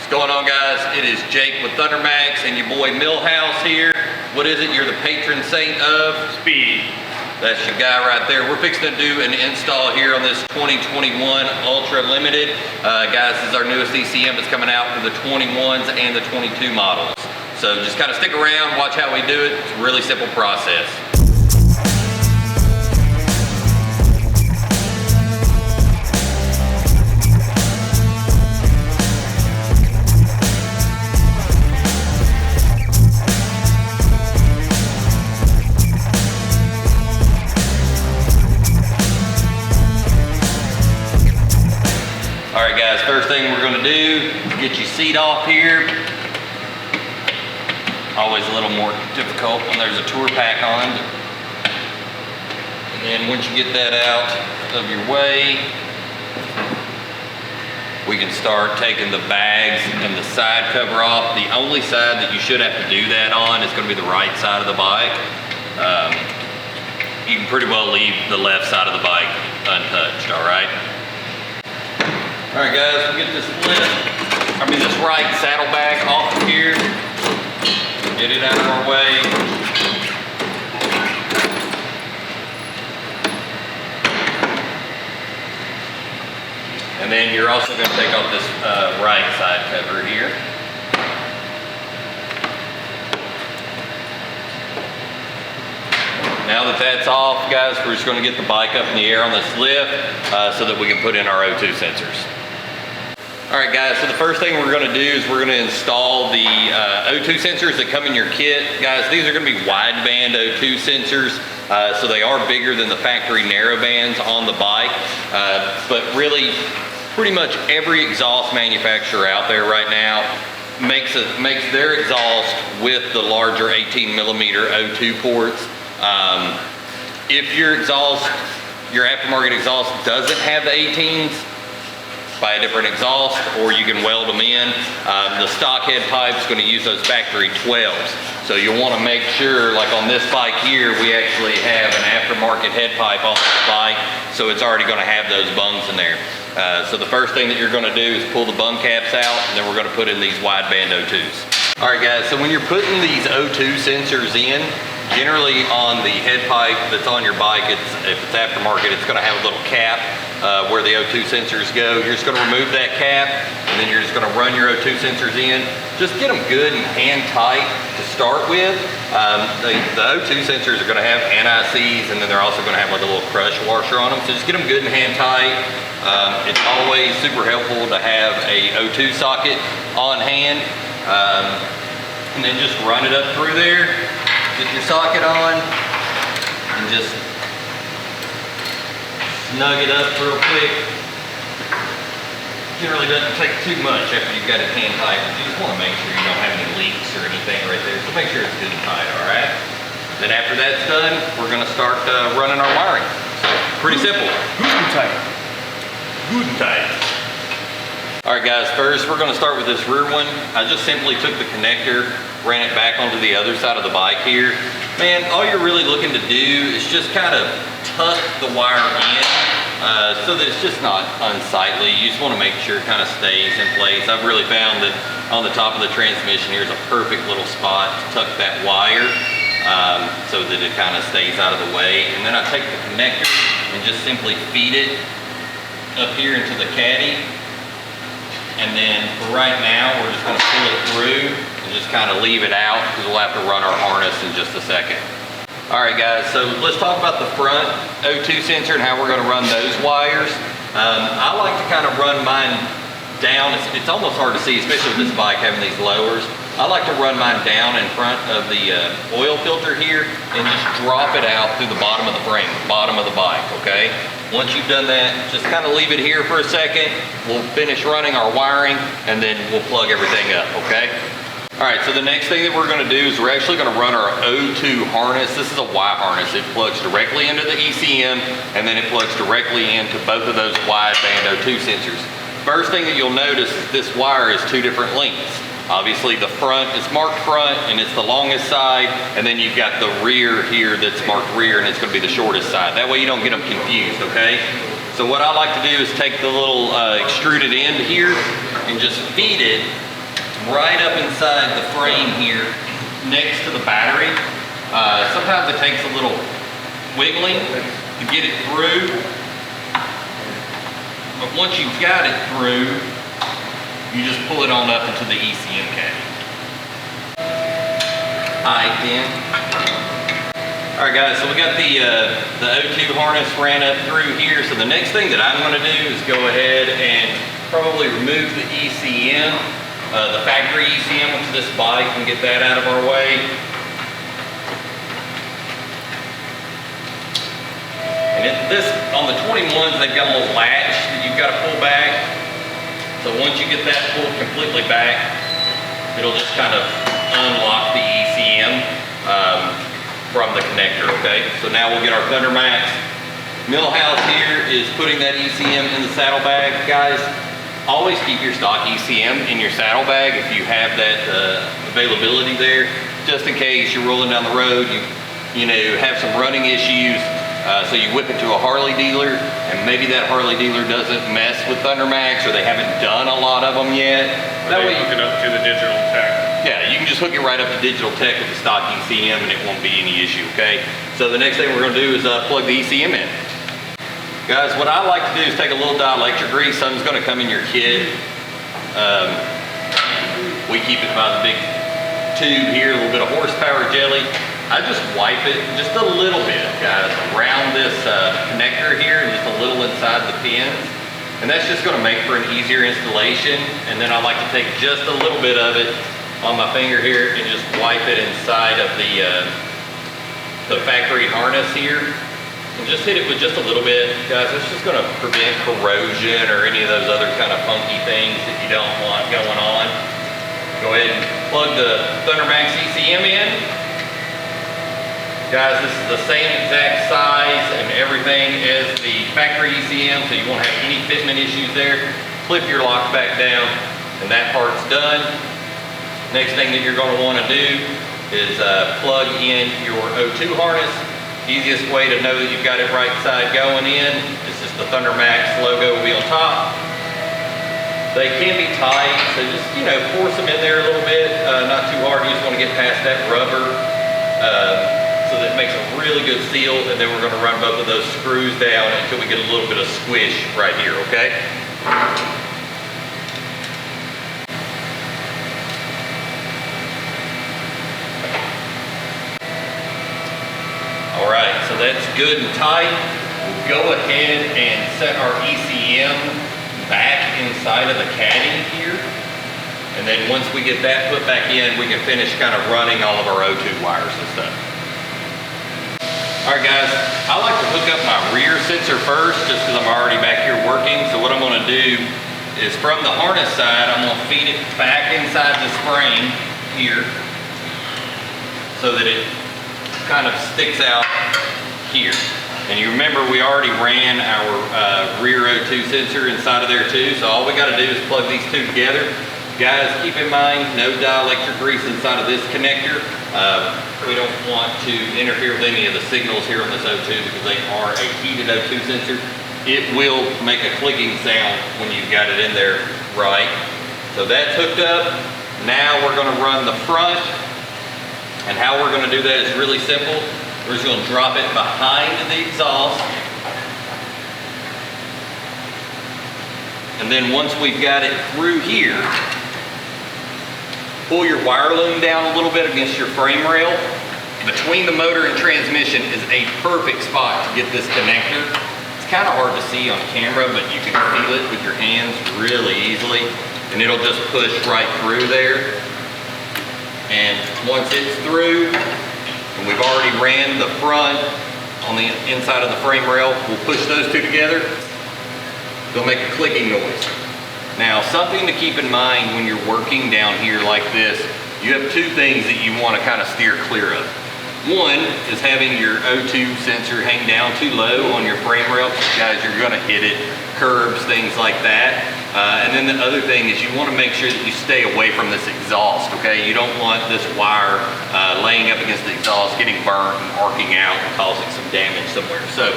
What's going on, guys? It is Jake with ThunderMax and your boy Milhouse here. What is it you're the patron saint of? Speed. That's your guy right there. We're fixing to do an install here on this 2021 Ultra Limited. Guys, this is our newest ECM that's coming out for the 21s and the 22 models. So just kind of stick around, watch how we do it. It's a really simple process. Alright guys, first thing we're going to do is get your seat off here. Always a little more difficult when there's a tour pack on. And then once you get that out of your way, we can start taking the bags and the side cover off. The only side that you should have to do that on is going to be the right side of the bike. You can pretty well leave the left side of the bike untouched, alright? Alright guys, we'll get this this right saddlebag off of here. Get it out of our way. And then you're also going to take off this right side cover here. Now that that's off, guys, we're just going to get the bike up in the air on this lift so that we can put in our O2 sensors. Alright guys, so the first thing we're going to do is we're going to install the O2 sensors that come in your kit. Guys, these are going to be wideband O2 sensors, so they are bigger than the factory narrowbands on the bike. But really, pretty much every exhaust manufacturer out there right now makes their exhaust with the larger 18mm O2 ports. If your aftermarket exhaust doesn't have the 18s, buy a different exhaust, or you can weld them in. The stock head pipe is going to use those factory 12s. So you'll want to make sure, like on this bike here, we actually have an aftermarket head pipe on this bike, so it's already going to have those bungs in there. So the first thing that you're going to do is pull the bung caps out, and then we're going to put in these wideband O2s. Alright guys, so when you're putting these O2 sensors in, generally on the head pipe that's on your bike, if it's aftermarket, it's going to have a little cap where the O2 sensors go. You're just going to remove that cap, and then you're just going to run your O2 sensors in. Just get them good and hand tight to start with. The O2 sensors are going to have NICs, and then they're also going to have like a little crush washer on them. So just get them good and hand tight. It's always super helpful to have a O2 socket on hand, and then just run it up through there. Get your socket on and just snug it up real quick. Generally doesn't take too much after you've got it hand tight. You just want to make sure you don't have any leaks or anything right there. So make sure it's good and tight, alright? Then after that's done, we're going to start running our wiring. So pretty simple. Good and tight. Good and tight. Alright guys, first we're going to start with this rear one. I just simply took the connector, ran it back onto the other side of the bike here. Man, all you're really looking to do is just kind of tuck the wire in so that it's just not unsightly. You just want to make sure it kind of stays in place. I've really found that on the top of the transmission here is a perfect little spot to tuck that wire so that it kind of stays out of the way. And then I take the connector and just simply feed it up here into the caddy. And then for right now, we're just going to pull it through and just kind of leave it out because we'll have to run our harness in just a second. Alright guys, so let's talk about the front O2 sensor and how we're going to run those wires. I like to kind of run mine down. It's almost hard to see, especially with this bike having these lowers. I like to run mine down in front of the oil filter here and just drop it out through the bottom of the frame, the bottom of the bike, okay? Once you've done that, just kind of leave it here for a second. We'll finish running our wiring and then we'll plug everything up, okay? Alright, so the next thing that we're going to do is we're actually going to run our O2 harness. This is a Y harness. It plugs directly into the ECM and then it plugs directly into both of those wideband O2 sensors. First thing that you'll notice is this wire is two different lengths. Obviously the front is marked front and it's the longest side, and then you've got the rear here that's marked rear and it's going to be the shortest side. That way you don't get them confused, okay? So what I like to do is take the little extruded end here and just feed it right up inside the frame here, next to the battery. Sometimes it takes a little wiggling to get it through, but once you've got it through, you just pull it on up into the ECM caddy. Alright then. Alright guys, so we got the O2 harness ran up through here. So the next thing that I'm going to do is go ahead and probably remove the ECM, the factory ECM with this bike, and get that out of our way. And on the 21s, they've got a little latch that you've got to pull back. So once you get that pulled completely back, it'll just kind of unlock the ECM from the connector, okay? So now we'll get our ThunderMax. Milhouse here is putting that ECM in the saddlebag. Guys, always keep your stock ECM in your saddlebag if you have that availability there, just in case you're rolling down the road, you know, have some running issues. So you whip it to a Harley dealer, and maybe that Harley dealer doesn't mess with ThunderMax, or they haven't done a lot of them yet. That way you hook it up to the digital tech. Yeah, you can just hook it right up to digital tech with the stock ECM, and it won't be any issue, okay? So the next thing we're gonna do is plug the ECM in. Guys, what I like to do is take a little dielectric grease. Something's gonna come in your kit. We keep it by the big tube here, a little bit of horsepower jelly. I just wipe it just a little bit, guys, around this connector here, and just a little inside the pins. And that's just gonna make for an easier installation. And then I like to take just a little bit of it on my finger here and just wipe it inside of the factory harness here. And just hit it with just a little bit. Guys, it's just gonna prevent corrosion or any of those other kind of funky things that you don't want going on. Go ahead and plug the ThunderMax ECM in. Guys, this is the same exact size and everything as the factory ECM, so you won't have any fitment issues there. Clip your lock back down, and that part's done. Next thing that you're going to want to do is plug in your O2 harness. Easiest way to know that you've got it right side going in is just the ThunderMax logo will be on top. They can be tight, so just, you know, force them in there a little bit, not too hard. You just want to get past that rubber. So that makes a really good seal, and then we're going to run both of those screws down until we get a little bit of squish right here, okay? All right, so that's good and tight. We'll go ahead and set our ECM back inside of the caddy here. And then once we get that put back in, we can finish kind of running all of our O2 wires and stuff. All right guys, I like to hook up my rear sensor first just because I'm already back here working. So what I'm gonna do is from the harness side, I'm gonna feed it back inside this frame here so that it kind of sticks out here. And you remember we already ran our rear O2 sensor inside of there too. So all we gotta do is plug these two together. Guys, keep in mind, no dielectric grease inside of this connector. We don't want to interfere with any of the signals here on this O2 because they are a heated O2 sensor. It will make a clicking sound when you've got it in there right. So that's hooked up. Now we're gonna run the front. And how we're gonna do that is really simple. We're just gonna drop it behind the exhaust. And then once we've got it through here, pull your wire loom down a little bit against your frame rail. Between the motor and transmission is a perfect spot to get this connector. It's kind of hard to see on camera, but you can feel it with your hands really easily, and it'll just push right through there. And once it's through, and we've already ran the front on the inside of the frame rail, we'll push those two together. They'll make a clicking noise. Now, something to keep in mind when you're working down here like this, you have two things that you want to kind of steer clear of. One is having your O2 sensor hang down too low on your frame rail. Guys, you're going to hit it, curbs, things like that. And then the other thing is you want to make sure that you stay away from this exhaust, okay? You don't want this wire laying up against the exhaust, getting burnt and arcing out and causing some damage somewhere. So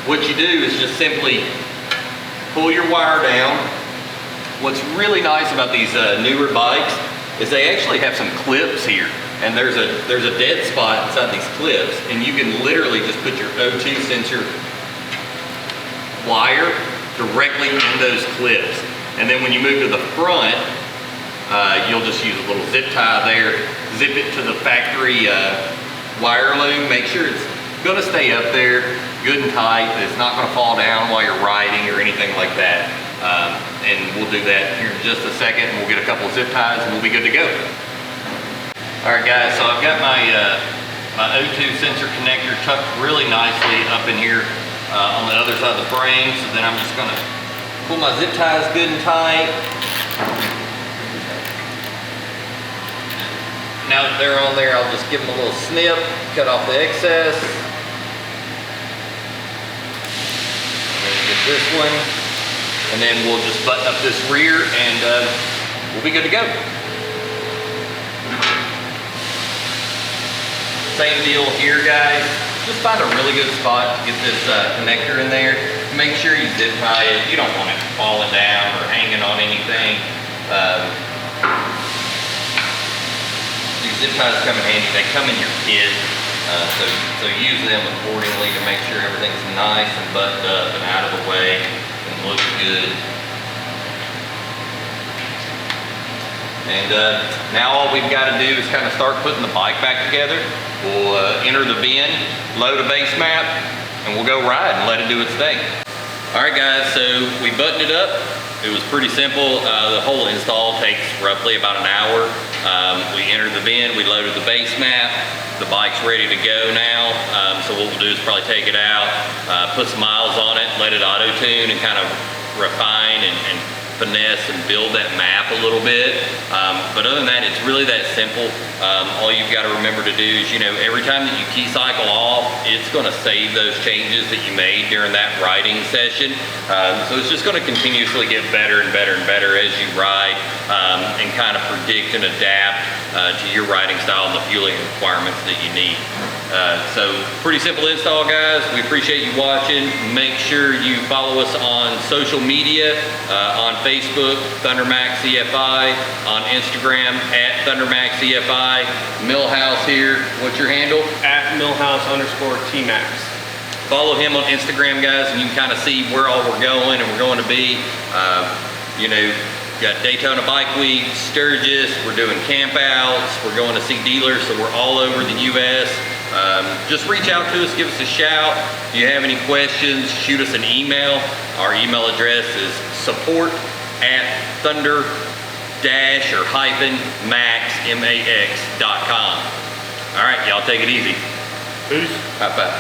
what you do is just simply pull your wire down. What's really nice about these newer bikes is they actually have some clips here. And there's a dead spot inside these clips, and you can literally just put your O2 sensor wire directly in those clips. And then when you move to the front, you'll just use a little zip tie there, zip it to the factory wire loom. Make sure it's gonna stay up there good and tight, that it's not gonna fall down while you're riding or anything like that. And we'll do that here in just a second, and we'll get a couple zip ties and we'll be good to go. All right guys, so I've got my O2 sensor connector tucked really nicely up in here on the other side of the frame. So then I'm just gonna pull my zip ties good and tight. Now that they're on there, I'll just give them a little snip, cut off the excess. And then get this one, and then we'll just button up this rear, and we'll be good to go. Same deal here, guys. Just find a really good spot to get this connector in there. Make sure you zip tie it. You don't want it falling down or hanging on anything. These zip ties come in handy. They come in your kit, so use them accordingly to make sure everything's nice and buttoned up and out of the way and looks good. And now all we've got to do is kind of start putting the bike back together. We'll enter the bin, load a base map, and we'll go ride and let it do its thing. All right guys, so we buttoned it up. It was pretty simple. The whole install takes roughly about an hour. We entered the bin, we loaded the base map. The bike's ready to go now. So what we'll do is probably take it out, put some miles on it, let it auto tune and kind of refine and finesse and build that map a little bit. But other than that, it's really that simple. All you've got to remember to do is, every time that you key cycle off, it's going to save those changes that you made during that riding session. So it's just going to continuously get better and better and better as you ride, and kind of predict and adapt to your riding style and the fueling requirements that you need. So pretty simple install, guys. We appreciate you watching. Make sure you follow us on social media, on Facebook, ThunderMax EFI, on Instagram at ThunderMax EFI. Milhouse here, what's your handle? At Milhouse_TMax. Follow him on Instagram, guys, and you can kind of see where all we're going and we're going to be. Got Daytona Bike Week, Sturgis, we're doing camp outs, we're going to see dealers, so we're all over the US. Just reach out to us, give us a shout. If you have any questions, shoot us an email. Our email address is support@thunder-max.com. All right, y'all take it easy. Peace. Bye-bye.